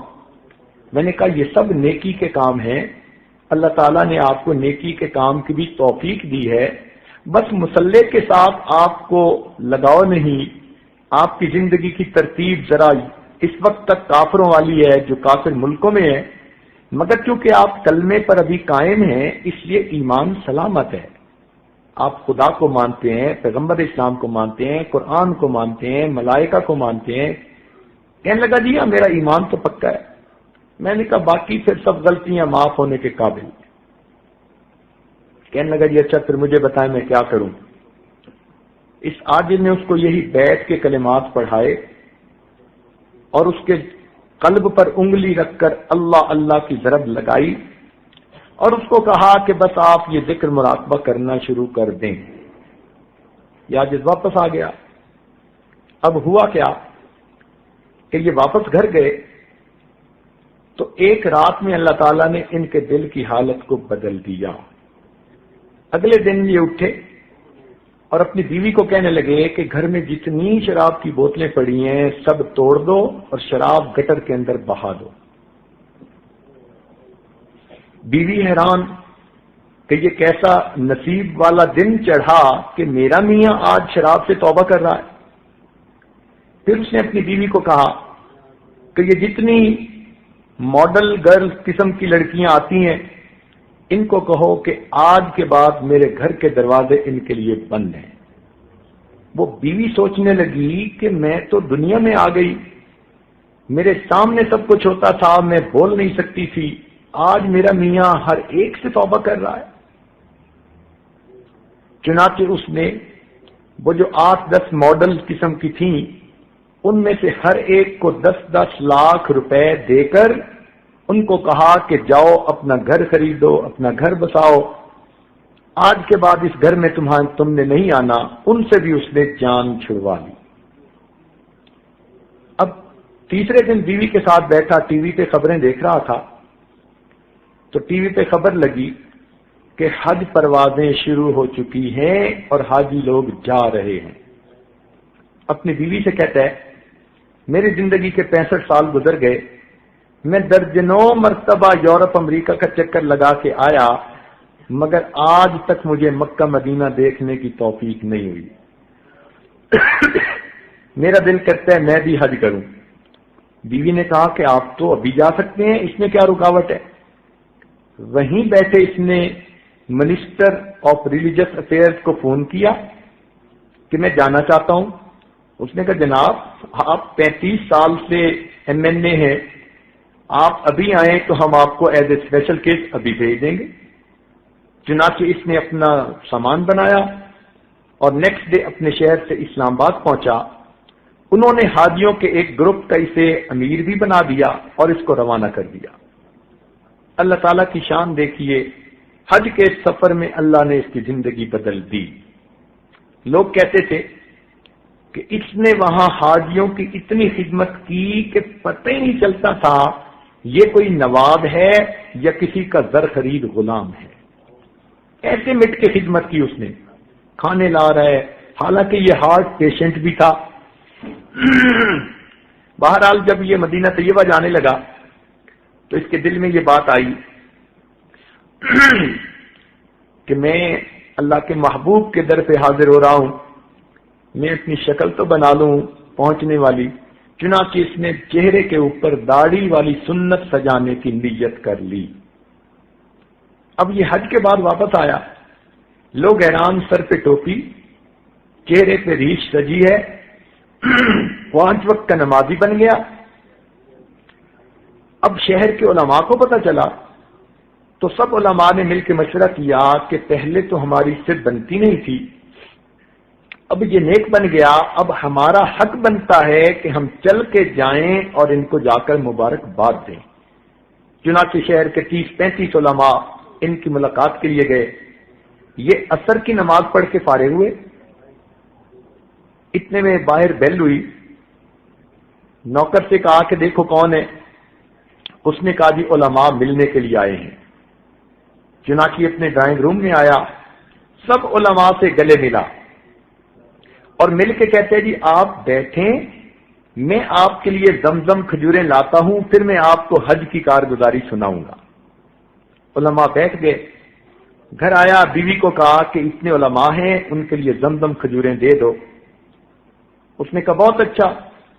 میں نے کہا یہ سب نیکی کے کام ہیں، اللہ تعالیٰ نے آپ کو نیکی کے کام کی بھی توفیق دی ہے، بس مصلے کے ساتھ آپ کو لگاؤ نہیں۔ آپ کی زندگی کی ترتیب ذرا اس وقت تک کافروں والی ہے جو کافر ملکوں میں ہے، مگر چونکہ آپ کلمے پر ابھی قائم ہیں اس لیے ایمان سلامت ہے۔ آپ خدا کو مانتے ہیں، پیغمبر اسلام کو مانتے ہیں، قرآن کو مانتے ہیں، ملائکہ کو مانتے ہیں۔ کہنے لگا جی ہاں میرا ایمان تو پکا ہے۔ میں نے کہا باقی پھر سب غلطیاں معاف ہونے کے قابل۔ کہنے لگا جی اچھا پھر مجھے بتائیں میں کیا کروں۔ اس عاجز نے اس کو یہی بیت کے کلمات پڑھائے اور اس کے قلب پر انگلی رکھ کر اللہ اللہ کی ضرب لگائی اور اس کو کہا کہ بس آپ یہ ذکر مراقبہ کرنا شروع کر دیں۔ یہ عاجز واپس آ گیا۔ اب ہوا کیا کہ یہ واپس گھر گئے تو ایک رات میں اللہ تعالیٰ نے ان کے دل کی حالت کو بدل دیا۔ اگلے دن یہ اٹھے اور اپنی بیوی کو کہنے لگے کہ گھر میں جتنی شراب کی بوتلیں پڑی ہیں سب توڑ دو اور شراب گٹر کے اندر بہا دو۔ بیوی حیران کہ یہ کیسا نصیب والا دن چڑھا کہ میرا میاں آج شراب سے توبہ کر رہا ہے۔ پھر اس نے اپنی بیوی کو کہا کہ یہ جتنی ماڈل گرل قسم کی لڑکیاں آتی ہیں ان کو کہو کہ آج کے بعد میرے گھر کے دروازے ان کے لیے بند ہیں۔ وہ بیوی سوچنے لگی کہ میں تو دنیا میں آ گئی، میرے سامنے سب کچھ ہوتا تھا، میں بول نہیں سکتی تھی، آج میرا میاں ہر ایک سے توبہ کر رہا ہے۔ چنانچہ اس نے وہ جو 8-10 ماڈل قسم کی تھیں ان میں سے ہر ایک کو 10-10 لاکھ روپے دے کر ان کو کہا کہ جاؤ اپنا گھر خریدو، اپنا گھر بساؤ، آج کے بعد اس گھر میں تم نے نہیں آنا۔ ان سے بھی اس نے جان چھڑوا لی۔ اب تیسرے دن بیوی کے ساتھ بیٹھا ٹی وی پہ خبریں دیکھ رہا تھا تو ٹی وی پہ خبر لگی کہ حج پروازیں شروع ہو چکی ہیں اور حاجی لوگ جا رہے ہیں۔ اپنی بیوی سے کہتا ہے میری زندگی کے 65 سال گزر گئے، میں درجنوں مرتبہ یورپ امریکہ کا چکر لگا کے آیا مگر آج تک مجھے مکہ مدینہ دیکھنے کی توفیق نہیں ہوئی۔ میرا دل کرتا ہے میں بھی حج کروں۔ بیوی نے کہا کہ آپ تو ابھی جا سکتے ہیں، اس میں کیا رکاوٹ ہے؟ وہیں بیٹھے اس نے منسٹر آف ریلیجس افیئرز کو فون کیا کہ میں جانا چاہتا ہوں۔ اس نے کہا جناب آپ 35 سال سے ایم این اے ہیں، آپ ابھی آئیں تو ہم آپ کو ایز اے اسپیشل کیس ابھی بھیج دیں گے۔ چنانچہ اس نے اپنا سامان بنایا اور نیکسٹ ڈے اپنے شہر سے اسلام آباد پہنچا۔ انہوں نے حاجیوں کے ایک گروپ کا اسے امیر بھی بنا دیا اور اس کو روانہ کر دیا۔ اللہ تعالیٰ کی شان دیکھیے، حج کے سفر میں اللہ نے اس کی زندگی بدل دی۔ لوگ کہتے تھے کہ اس نے وہاں حاجیوں کی اتنی خدمت کی کہ پتہ ہی نہیں چلتا تھا یہ کوئی نواب ہے یا کسی کا زر خرید غلام ہے۔ ایسے مٹ کے خدمت کی اس نے، کھانے لا رہا ہے، حالانکہ یہ ہارٹ پیشنٹ بھی تھا۔ بہرحال جب یہ مدینہ طیبہ جانے لگا تو اس کے دل میں یہ بات آئی کہ میں اللہ کے محبوب کے در پہ حاضر ہو رہا ہوں، میں اپنی شکل تو بنا لوں پہنچنے والی۔ چنانچہ اس نے چہرے کے اوپر داڑھی والی سنت سجانے کی نیت کر لی۔ اب یہ حج کے بعد واپس آیا، لوگ حیران، سر پہ ٹوپی، چہرے پہ ریش سجی ہے، 5 وقت کا نمازی بن گیا، اب شہر کے علماء کو پتہ چلا تو سب علماء نے مل کے مشورہ کیا کہ پہلے تو ہماری صرف بنتی نہیں تھی، اب یہ نیک بن گیا، اب ہمارا حق بنتا ہے کہ ہم چل کے جائیں اور ان کو جا کر مبارکباد دیں۔ چنانچہ شہر کے 30-35 علماء ان کی ملاقات کے لیے گئے۔ یہ عصر کی نماز پڑھ کے فارغ ہوئے، اتنے میں باہر بیل ہوئی، نوکر سے کہا کہ دیکھو کون ہے؟ اس نے کہا جی علماء ملنے کے لیے آئے ہیں۔ چنانچہ اپنے ڈرائنگ روم میں آیا، سب علماء سے گلے ملا اور مل کے کہتے جی آپ بیٹھیں، میں آپ کے لیے زمزم کھجوریں لاتا ہوں، پھر میں آپ کو حج کی کارگزاری سناؤں گا۔ علماء بیٹھ گئے، گھر آیا، بیوی کو کہا کہ اتنے علماء ہیں، ان کے لیے زمزم کھجوریں دے دو۔ اس نے کہا بہت اچھا۔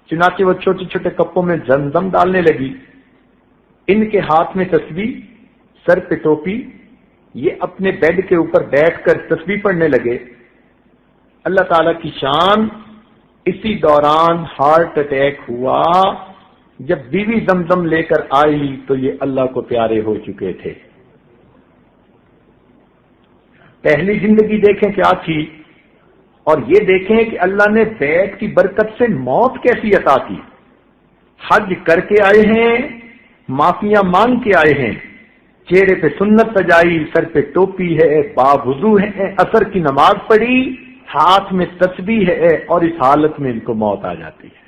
چنانچہ وہ چھوٹے چھوٹے کپوں میں زمزم ڈالنے لگی، ان کے ہاتھ میں تسبیح، سر پہ ٹوپی، یہ اپنے بیڈ کے اوپر بیٹھ کر تسبیح پڑھنے لگے۔ اللہ تعالی کی شان، اسی دوران ہارٹ اٹیک ہوا۔ جب بیوی زمزم لے کر آئی تو یہ اللہ کو پیارے ہو چکے تھے۔ پہلی زندگی دیکھیں کیا تھی، اور یہ دیکھیں کہ اللہ نے بیت کی برکت سے موت کیسی عطا کی۔ حج کر کے آئے ہیں، معافیاں مانگ کے آئے ہیں، چہرے پہ سنت سجائی، سر پہ ٹوپی ہے، باوضو ہے، عصر کی نماز پڑھی، ہاتھ میں تسبیح ہے، اور اس حالت میں ان کو موت آ جاتی ہے۔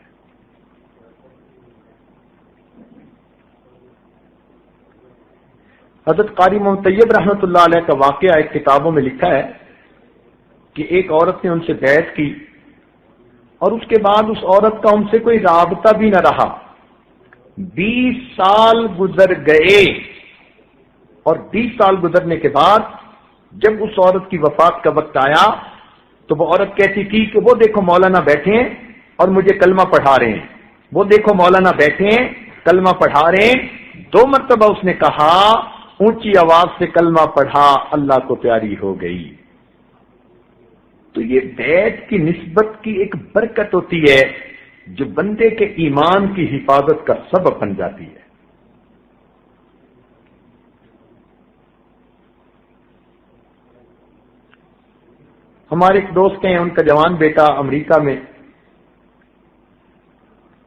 حضرت قاری محمد طیب رحمۃ اللہ علیہ کا واقعہ ایک کتابوں میں لکھا ہے کہ ایک عورت نے ان سے بیعت کی اور اس کے بعد اس عورت کا ان سے کوئی رابطہ بھی نہ رہا۔ 20 سال گزر گئے، اور 20 سال گزرنے کے بعد جب اس عورت کی وفات کا وقت آیا تو وہ عورت کہتی تھی کہ وہ دیکھو مولانا بیٹھے ہیں اور مجھے کلمہ پڑھا رہے ہیں، وہ دیکھو مولانا بیٹھے ہیں کلمہ پڑھا رہے ہیں۔ 2 مرتبہ اس نے کہا، اونچی آواز سے کلمہ پڑھا، اللہ کو پیاری ہو گئی۔ تو یہ بیت کی نسبت کی ایک برکت ہوتی ہے جو بندے کے ایمان کی حفاظت کا سبب بن جاتی ہے۔ ہمارے ایک دوست ہیں، ان کا جوان بیٹا امریکہ میں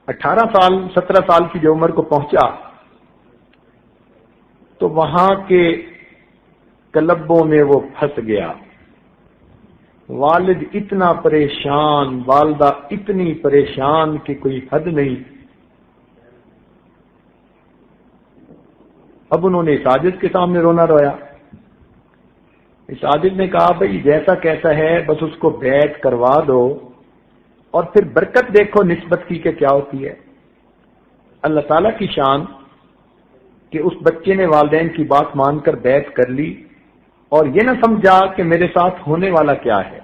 18 سال 17 سال کی جو عمر کو پہنچا تو وہاں کے کلبوں میں وہ پھنس گیا۔ والد اتنا پریشان، والدہ اتنی پریشان کہ کوئی حد نہیں۔ اب انہوں نے ساجد کے سامنے رونا رویا۔ ساجد نے کہا بھائی جیسا کیسا ہے بس اس کو بیعت کروا دو، اور پھر برکت دیکھو نسبت کی کہ کیا ہوتی ہے۔ اللہ تعالیٰ کی شان کہ اس بچے نے والدین کی بات مان کر بیعت کر لی اور یہ نہ سمجھا کہ میرے ساتھ ہونے والا کیا ہے۔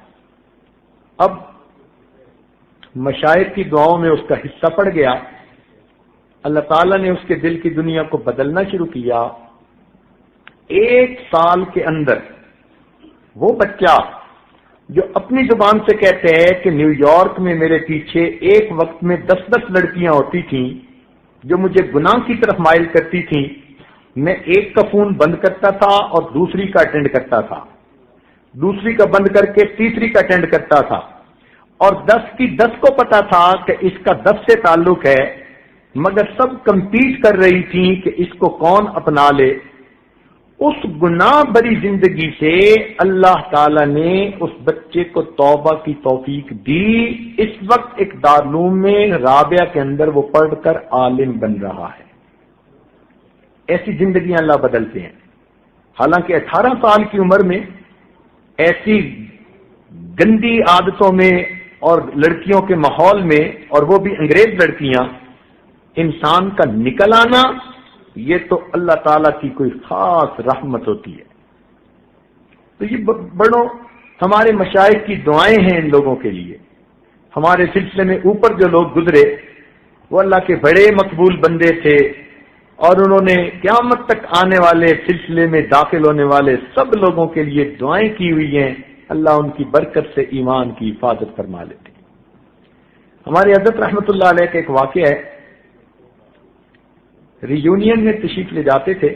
اب مشائخ کی دعاؤں میں اس کا حصہ پڑ گیا، اللہ تعالیٰ نے اس کے دل کی دنیا کو بدلنا شروع کیا۔ 1 سال کے اندر وہ بچہ جو اپنی زبان سے کہتے ہیں کہ نیو یارک میں میرے پیچھے ایک وقت میں 10 لڑکیاں ہوتی تھیں جو مجھے گناہ کی طرف مائل کرتی تھیں، میں ایک کا فون بند کرتا تھا اور دوسری کا اٹینڈ کرتا تھا، دوسری کا بند کر کے تیسری کا اٹینڈ کرتا تھا، اور 10 کی 10 کو پتا تھا کہ اس کا 10 سے تعلق ہے، مگر سب کمپیٹ کر رہی تھیں کہ اس کو کون اپنا لے۔ اس گناہ بری زندگی سے اللہ تعالی نے اس بچے کو توبہ کی توفیق دی۔ اس وقت ایک دارالعلوم میں رابعہ کے اندر وہ پڑھ کر عالم بن رہا ہے۔ ایسی زندگیاں اللہ بدلتے ہیں۔ حالانکہ 18 سال کی عمر میں ایسی گندی عادتوں میں اور لڑکیوں کے ماحول میں، اور وہ بھی انگریز لڑکیاں، انسان کا نکل آنا، یہ تو اللہ تعالیٰ کی کوئی خاص رحمت ہوتی ہے۔ تو یہ بڑوں ہمارے مشائخ کی دعائیں ہیں ان لوگوں کے لیے۔ ہمارے سلسلے میں اوپر جو لوگ گزرے وہ اللہ کے بڑے مقبول بندے تھے، اور انہوں نے قیامت تک آنے والے سلسلے میں داخل ہونے والے سب لوگوں کے لیے دعائیں کی ہوئی ہیں۔ اللہ ان کی برکت سے ایمان کی حفاظت فرما لیتے۔ ہمارے حضرت رحمت اللہ علیہ کا ایک واقعہ ہے ریونین میں تشریف لے جاتے تھے،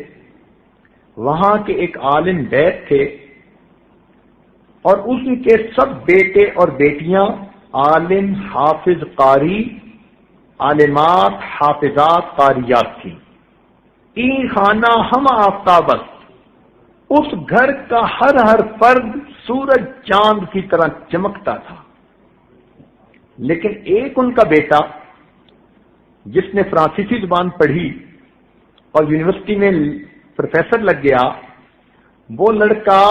وہاں کے ایک عالم بیت تھے اور ان کے سب بیٹے اور بیٹیاں عالم، حافظ، قاری، عالمات، حافظات، قاریات تھیں۔ این خانہ ہم آفتابست، اس گھر کا ہر فرد سورج چاند کی طرح چمکتا تھا۔ لیکن ایک ان کا بیٹا جس نے فرانسیسی زبان پڑھی اور یونیورسٹی میں پروفیسر لگ گیا، وہ لڑکا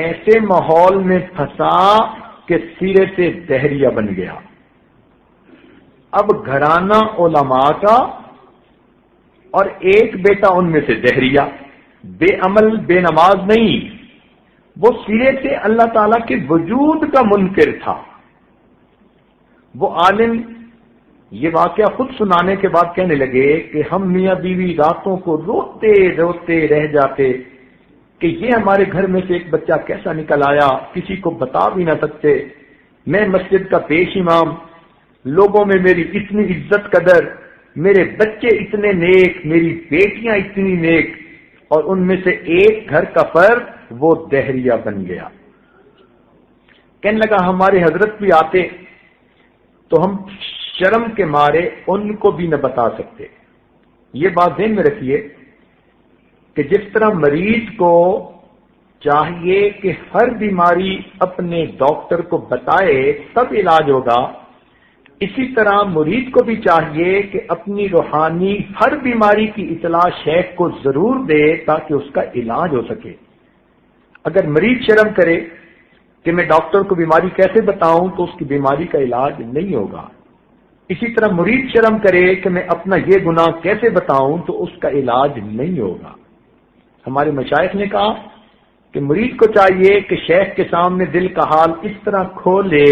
ایسے ماحول میں پھنسا کہ سرے سے دہریہ بن گیا۔ اب گھرانہ علماء کا اور ایک بیٹا ان میں سے دہریہ، بے عمل بے نماز نہیں، وہ سرے سے اللہ تعالی کے وجود کا منکر تھا۔ وہ عالم یہ واقعہ خود سنانے کے بعد کہنے لگے کہ ہم میاں بیوی راتوں کو روتے روتے رہ جاتے کہ یہ ہمارے گھر میں سے ایک بچہ کیسا نکل آیا، کسی کو بتا بھی نہ سکتے۔ میں مسجد کا پیش امام، لوگوں میں میری اتنی عزت قدر، میرے بچے اتنے نیک، میری بیٹیاں اتنی نیک، اور ان میں سے ایک گھر کا فرد وہ دہریہ بن گیا۔ کہنے لگا ہمارے حضرت بھی آتے تو ہم شرم کے مارے ان کو بھی نہ بتا سکتے۔ یہ بات ذہن میں رکھیے کہ جس طرح مریض کو چاہیے کہ ہر بیماری اپنے ڈاکٹر کو بتائے تب علاج ہوگا، اسی طرح مرید کو بھی چاہیے کہ اپنی روحانی ہر بیماری کی اطلاع شیخ کو ضرور دے تاکہ اس کا علاج ہو سکے۔ اگر مریض شرم کرے کہ میں ڈاکٹر کو بیماری کیسے بتاؤں تو اس کی بیماری کا علاج نہیں ہوگا۔ اسی طرح مرید شرم کرے کہ میں اپنا یہ گناہ کیسے بتاؤں تو اس کا علاج نہیں ہوگا۔ ہمارے مشائخ نے کہا کہ مرید کو چاہیے کہ شیخ کے سامنے دل کا حال اس طرح کھولے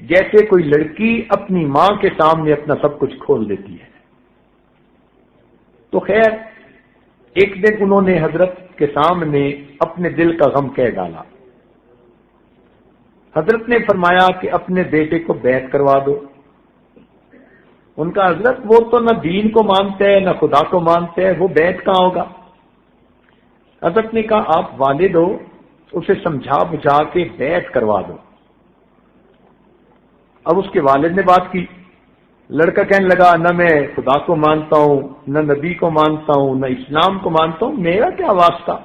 جیسے کوئی لڑکی اپنی ماں کے سامنے اپنا سب کچھ کھول دیتی ہے۔ تو خیر ایک دن انہوں نے حضرت کے سامنے اپنے دل کا غم کہہ ڈالا۔ حضرت نے فرمایا کہ اپنے بیٹے کو بیعت کروا دو۔ ان کا حضرت وہ تو نہ دین کو مانتے ہیں نہ خدا کو مانتے ہیں، وہ بیعت کہاں ہوگا؟ حضرت نے کہا آپ والد ہو، اسے سمجھا بجھا کے بیعت کروا دو۔ اب اس کے والد نے بات کی، لڑکا کہنے لگا نہ میں خدا کو مانتا ہوں، نہ نبی کو مانتا ہوں، نہ اسلام کو مانتا ہوں، میرا کیا واسطہ؟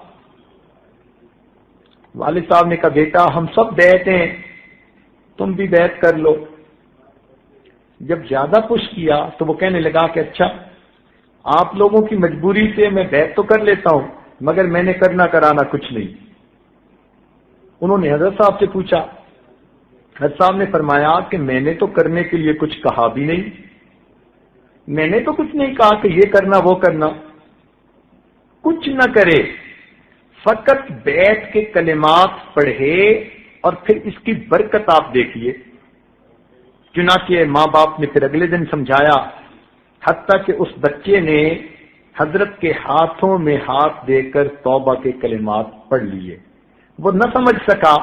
والد صاحب نے کہا بیٹا ہم سب بیعت ہیں، تم بھی بیعت کر لو۔ جب زیادہ پش کیا تو وہ کہنے لگا کہ اچھا آپ لوگوں کی مجبوری سے میں بیعت تو کر لیتا ہوں مگر میں نے کرنا کرانا کچھ نہیں۔ انہوں نے حضرت صاحب سے پوچھا، حضرت صاحب نے فرمایا کہ میں نے تو کرنے کے لیے کچھ کہا بھی نہیں، میں نے تو کچھ نہیں کہا کہ یہ کرنا وہ کرنا، کچھ نہ کرے، فقط بیعت کے کلمات پڑھے اور پھر اس کی برکت آپ دیکھیے۔ چنانچہ ماں باپ نے پھر اگلے دن سمجھایا، حتیٰ کہ اس بچے نے حضرت کے ہاتھوں میں ہاتھ دے کر توبہ کے کلمات پڑھ لیے۔ وہ نہ سمجھ سکا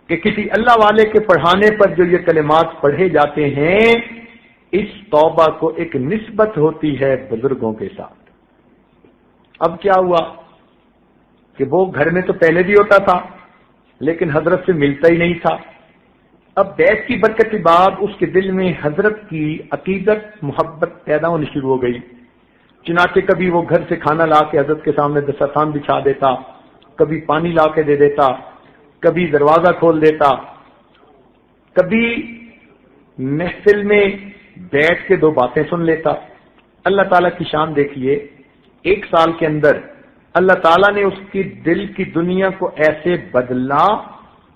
کہ کسی اللہ والے کے پڑھانے پر جو یہ کلمات پڑھے جاتے ہیں اس توبہ کو ایک نسبت ہوتی ہے بزرگوں کے ساتھ۔ اب کیا ہوا کہ وہ گھر میں تو پہلے بھی ہوتا تھا لیکن حضرت سے ملتا ہی نہیں تھا۔ اب بیعت کی برکت کے بعد اس کے دل میں حضرت کی عقیدت محبت پیدا ہونی شروع ہو گئی۔ چنانچہ کبھی وہ گھر سے کھانا لا کے حضرت کے سامنے دسترخوان بچھا دیتا، کبھی پانی لا کے دے دیتا، کبھی دروازہ کھول دیتا، کبھی محفل میں بیٹھ کے دو باتیں سن لیتا۔ اللہ تعالیٰ کی شان دیکھیے، 1 سال کے اندر اللہ تعالیٰ نے اس کی دل کی دنیا کو ایسے بدلا،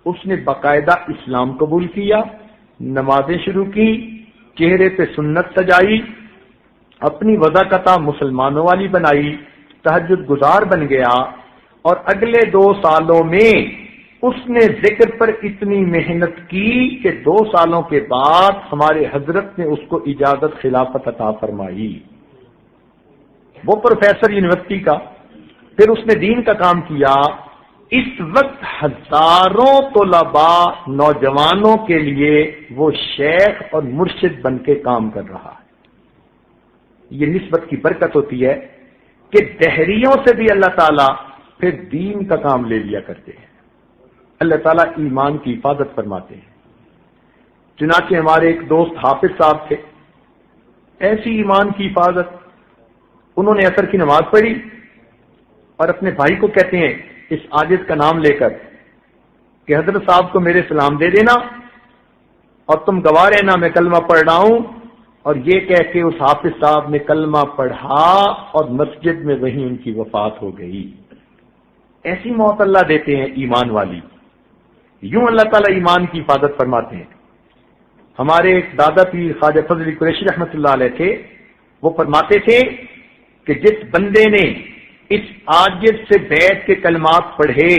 اس نے باقاعدہ اسلام قبول کیا، نمازیں شروع کی، چہرے پہ سنت سجائی، اپنی وضاقتہ مسلمانوں والی بنائی، تہجد گزار بن گیا، اور اگلے 2 سالوں میں اس نے ذکر پر اتنی محنت کی کہ 2 سالوں کے بعد ہمارے حضرت نے اس کو اجازت خلافت عطا فرمائی۔ وہ پروفیسر یونیورسٹی کا، پھر اس نے دین کا کام کیا۔ اس وقت ہزاروں طلباء نوجوانوں کے لیے وہ شیخ اور مرشد بن کے کام کر رہا ہے۔ یہ نسبت کی برکت ہوتی ہے کہ دہریوں سے بھی اللہ تعالیٰ پھر دین کا کام لے لیا کرتے ہیں. اللہ تعالیٰ ایمان کی حفاظت فرماتے ہیں. چنانچہ ہمارے ایک دوست حافظ صاحب تھے، ایسی ایمان کی حفاظت، انہوں نے عصر کی نماز پڑھی اور اپنے بھائی کو کہتے ہیں اس عاجز کا نام لے کر کہ حضرت صاحب کو میرے سلام دے دینا اور تم گواہ رہنا میں کلمہ پڑھ رہا ہوں. اور یہ کہہ کے اس حافظ صاحب نے کلمہ پڑھا اور مسجد میں وہیں ان کی وفات ہو گئی. ایسی موت اللہ دیتے ہیں ایمان والی. یوں اللہ تعالیٰ ایمان کی حفاظت فرماتے ہیں. ہمارے ایک دادا پیر خواجہ فضل علی قریشی رحمۃ اللہ علیہ تھے، وہ فرماتے تھے کہ جس بندے نے اس عاجز سے بیٹھ کے کلمات پڑھے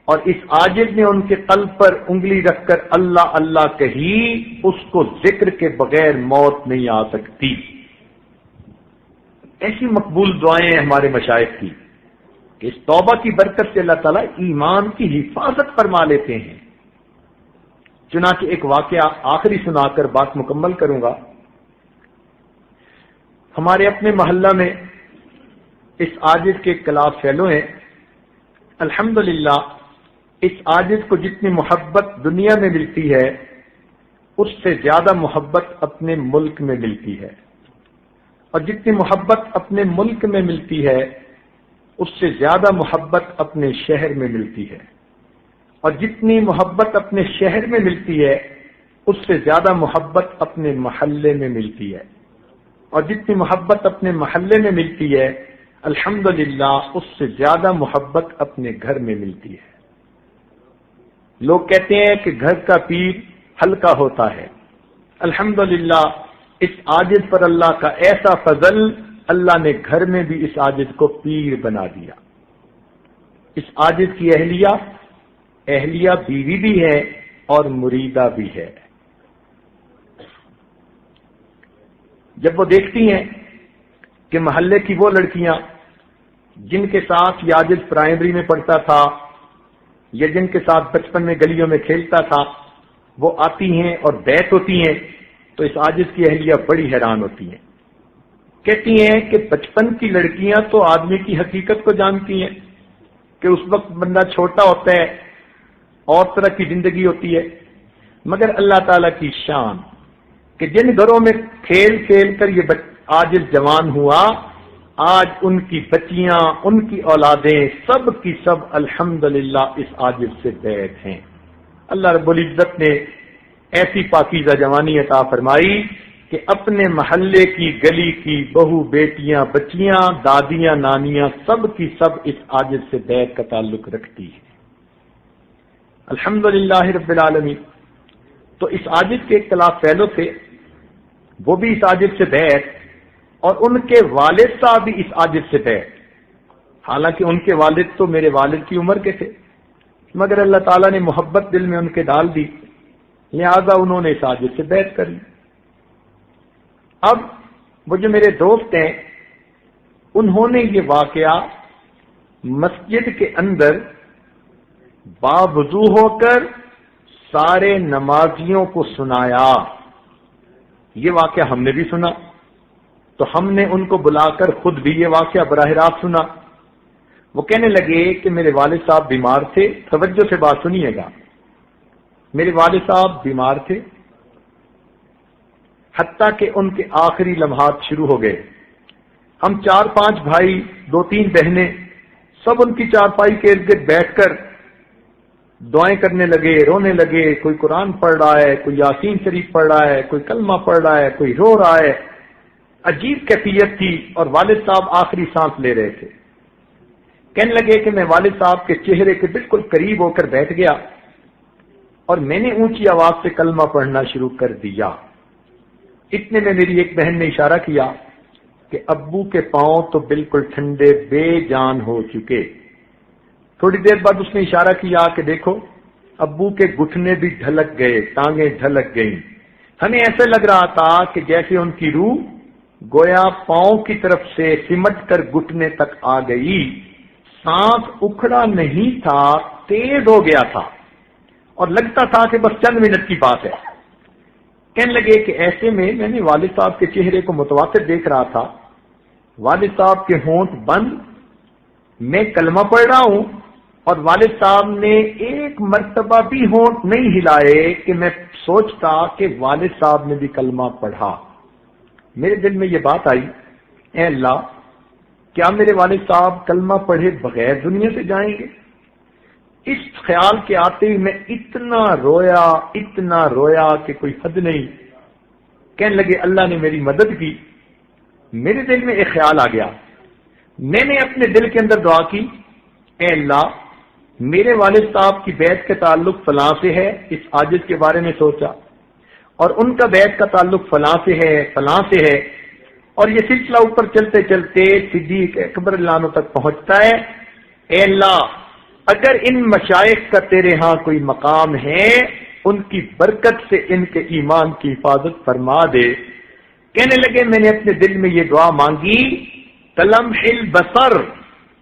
اور اس عاجز نے ان کے قلب پر انگلی رکھ کر اللہ اللہ کہی، اس کو ذکر کے بغیر موت نہیں آ سکتی. ایسی مقبول دعائیں ہیں ہمارے مشائخ کی کہ اس توبہ کی برکت سے اللہ تعالیٰ ایمان کی حفاظت فرما لیتے ہیں. چنانچہ ایک واقعہ آخری سنا کر بات مکمل کروں گا. ہمارے اپنے محلہ میں اس عاجز کے کلاس فیلو ہیں. الحمدللہ اس عاجز کو جتنی محبت دنیا میں ملتی ہے اس سے زیادہ محبت اپنے ملک میں ملتی ہے، اور جتنی محبت اپنے ملک میں ملتی ہے اس سے زیادہ محبت اپنے شہر میں ملتی ہے، اور جتنی محبت اپنے شہر میں ملتی ہے اس سے زیادہ محبت اپنے محلے میں ملتی ہے، اور جتنی محبت اپنے محلے میں ملتی ہے الحمدللہ اس سے زیادہ محبت اپنے گھر میں ملتی ہے. لوگ کہتے ہیں کہ گھر کا پیر ہلکا ہوتا ہے. الحمدللہ اس عاجز پر اللہ کا ایسا فضل، اللہ نے گھر میں بھی اس عاجز کو پیر بنا دیا. اس عاجز کی اہلیہ بیوی بھی ہے اور مریدہ بھی ہے. جب وہ دیکھتی ہیں کہ محلے کی وہ لڑکیاں جن کے ساتھ یہ عاجز پرائمری میں پڑھتا تھا یا جن کے ساتھ بچپن میں گلیوں میں کھیلتا تھا وہ آتی ہیں اور بیت ہوتی ہیں تو اس عاجز کی اہلیہ بڑی حیران ہوتی ہیں. کہتی ہیں کہ بچپن کی لڑکیاں تو آدمی کی حقیقت کو جانتی ہیں کہ اس وقت بندہ چھوٹا ہوتا ہے اور طرح کی زندگی ہوتی ہے، مگر اللہ تعالیٰ کی شان کہ جن گھروں میں کھیل کھیل کر یہ عاجز جوان ہوا، آج ان کی بچیاں، ان کی اولادیں سب کی سب الحمدللہ اس عاجز سے بیت ہیں. اللہ رب العزت نے ایسی پاکیزہ جوانی عطا فرمائی کہ اپنے محلے کی گلی کی بہو بیٹیاں بچیاں دادیاں نانیاں سب کی سب اس عاجز سے بیت کا تعلق رکھتی ہے. الحمدللہ رب العالمین. تو اس عاجز کے اختلاف فیلو تھے، وہ بھی اس عاجز سے بیت، اور ان کے والد صاحب بھی اس عاجز سے بیت. حالانکہ ان کے والد تو میرے والد کی عمر کے تھے، مگر اللہ تعالیٰ نے محبت دل میں ان کے ڈال دی، لہذا انہوں نے اس عاجز سے بیت کر لی. اب وہ جو میرے دوست ہیں انہوں نے یہ واقعہ مسجد کے اندر باوضو ہو کر سارے نمازیوں کو سنایا. یہ واقعہ ہم نے بھی سنا تو ہم نے ان کو بلا کر خود بھی یہ واقعہ براہ راست سنا. وہ کہنے لگے کہ میرے والد صاحب بیمار تھے. توجہ سے بات سنیے گا. میرے والد صاحب بیمار تھے حتیٰ کہ ان کے آخری لمحات شروع ہو گئے. ہم 4-5 بھائی 2-3 بہنیں سب ان کی چارپائی کے ارد گرد بیٹھ کر دعائیں کرنے لگے، رونے لگے. کوئی قرآن پڑھ رہا ہے، کوئی یاسین شریف پڑھ رہا ہے، کوئی کلمہ پڑھ رہا ہے، کوئی رو رہا ہے. عجیب کیفیت تھی اور والد صاحب آخری سانس لے رہے تھے. کہنے لگے کہ میں والد صاحب کے چہرے کے بالکل قریب ہو کر بیٹھ گیا اور میں نے اونچی آواز سے کلمہ پڑھنا شروع کر دیا. اتنے میں میری ایک بہن نے اشارہ کیا کہ ابو کے پاؤں تو بالکل ٹھنڈے بے جان ہو چکے. تھوڑی دیر بعد اس نے اشارہ کیا کہ دیکھو ابو کے گھٹنے بھی ڈھلک گئے، ٹانگیں ڈھلک گئیں. ہمیں ایسا لگ رہا تھا کہ جیسے ان کی روح گویا پاؤں کی طرف سے سمٹ کر گھٹنے تک آ گئی. سانس اکھڑا نہیں تھا، تیز ہو گیا تھا اور لگتا تھا کہ بس چند منٹ کی بات ہے. کہنے لگے کہ ایسے میں نے والد صاحب کے چہرے کو متواتر دیکھ رہا تھا والد صاحب کے ہونٹ بند، میں کلمہ پڑھ رہا ہوں اور والد صاحب نے ایک مرتبہ بھی ہونٹ نہیں ہلائے کہ میں سوچتا کہ والد صاحب نے بھی کلمہ پڑھا۔ میرے دل میں یہ بات آئی، اے اللہ، کیا میرے والد صاحب کلمہ پڑھے بغیر دنیا سے جائیں گے؟ اس خیال کے آتے ہی میں اتنا رویا کہ کوئی حد نہیں۔ کہنے لگے اللہ نے میری مدد کی۔ میرے دل میں ایک خیال آ گیا، میں نے اپنے دل کے اندر دعا کی، اے اللہ، میرے والد صاحب کی بیعت کا تعلق فلاں سے ہے، اس عاجز کے بارے میں سوچا، اور ان کا بیعت کا تعلق فلاں سے ہے، فلاں سے ہے، اور یہ سلسلہ اوپر چلتے چلتے صدیق اکبر اللہ عنہ تک پہنچتا ہے۔ اے اللہ، اگر ان مشائخ کا تیرے ہاں کوئی مقام ہے، ان کی برکت سے ان کے ایمان کی حفاظت فرما دے۔ کہنے لگے میں نے اپنے دل میں یہ دعا مانگی، تلمح البصر،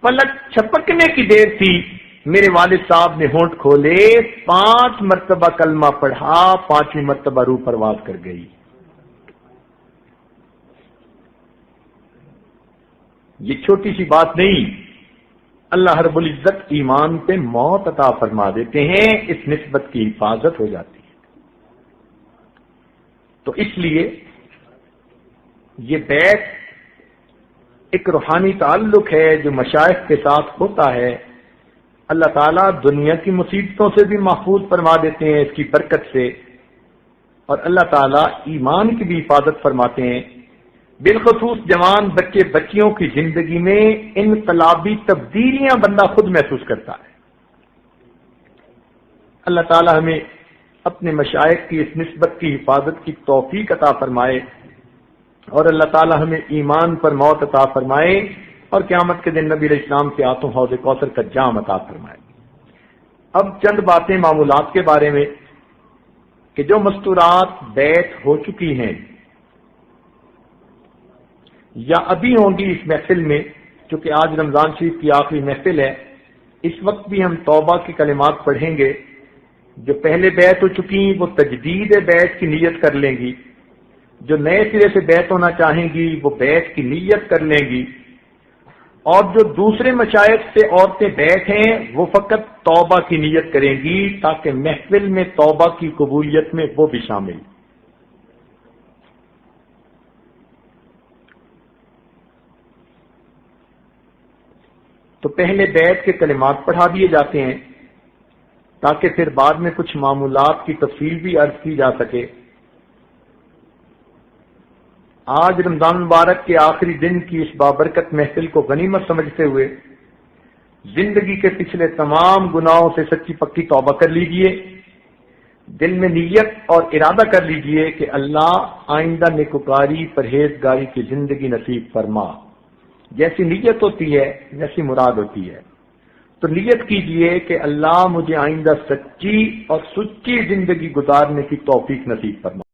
پلک چھپکنے کی دیر تھی، میرے والد صاحب نے ہونٹ کھولے، 5 مرتبہ کلمہ پڑھا، 5ویں مرتبہ روح پرواز کر گئی۔ یہ چھوٹی سی بات نہیں، اللہ رب العزت ایمان پہ موت عطا فرما دیتے ہیں، اس نسبت کی حفاظت ہو جاتی ہے۔ تو اس لیے یہ بیعت ایک روحانی تعلق ہے جو مشائخ کے ساتھ ہوتا ہے۔ اللہ تعالیٰ دنیا کی مصیبتوں سے بھی محفوظ فرما دیتے ہیں اس کی برکت سے، اور اللہ تعالیٰ ایمان کی بھی حفاظت فرماتے ہیں۔ بالخصوص جوان بچے بچیوں کی زندگی میں انقلابی تبدیلیاں بندہ خود محسوس کرتا ہے۔ اللہ تعالیٰ ہمیں اپنے مشائخ کی اس نسبت کی حفاظت کی توفیق عطا فرمائے، اور اللہ تعالیٰ ہمیں ایمان پر موت عطا فرمائے، اور قیامت کے دن نبی علیہ السلام کے ہاتھوں حوض کوثر کا جام عطا فرمائے۔ اب چند باتیں معمولات کے بارے میں کہ جو مستورات بیعت ہو چکی ہیں یا ابھی ہوں گی اس محفل میں، چونکہ آج رمضان شریف کی آخری محفل ہے، اس وقت بھی ہم توبہ کے کلمات پڑھیں گے۔ جو پہلے بیعت ہو چکی وہ تجدید بیعت کی نیت کر لیں گی، جو نئے سرے سے بیعت ہونا چاہیں گی وہ بیعت کی نیت کر لیں گی، اور جو دوسرے مشائخ سے عورتیں بیعت ہیں وہ فقط توبہ کی نیت کریں گی، تاکہ محفل میں توبہ کی قبولیت میں وہ بھی شامل۔ تو پہلے بیعت کے کلمات پڑھا دیے جاتے ہیں تاکہ پھر بعد میں کچھ معمولات کی تفصیل بھی عرض کی جا سکے۔ آج رمضان مبارک کے آخری دن کی اس بابرکت محفل کو غنیمت سمجھتے ہوئے زندگی کے پچھلے تمام گناہوں سے سچی پکی توبہ کر لیجئے، دل میں نیت اور ارادہ کر لیجئے کہ اللہ آئندہ نیکوکاری پرہیزگاری کی زندگی نصیب فرما۔ جیسی نیت ہوتی ہے ویسی مراد ہوتی ہے، تو نیت کیجئے کہ اللہ مجھے آئندہ سچی اور سچی زندگی گزارنے کی توفیق نصیب فرما۔